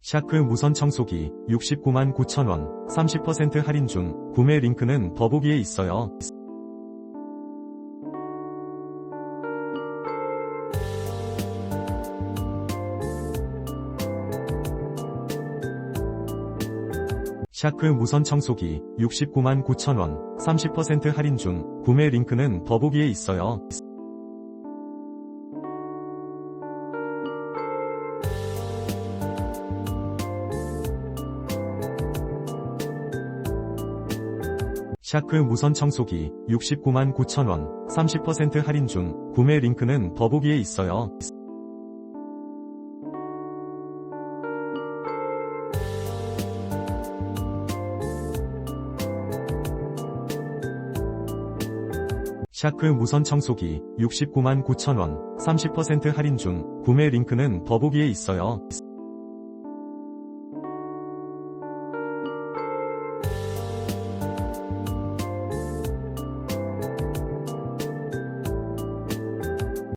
샤크 무선청소기 69만 9천원 30% 할인 중. 구매 링크는 더보기에 있어요. 샤크 무선청소기 69만 9천원 30% 할인 중. 구매 링크는 더보기에 있어요. 샤크 무선청소기 69만 9천원 30% 할인 중. 구매 링크는 더보기에 있어요. 샤크 무선청소기 69만 9천원 30% 할인 중. 구매 링크는 더보기에 있어요.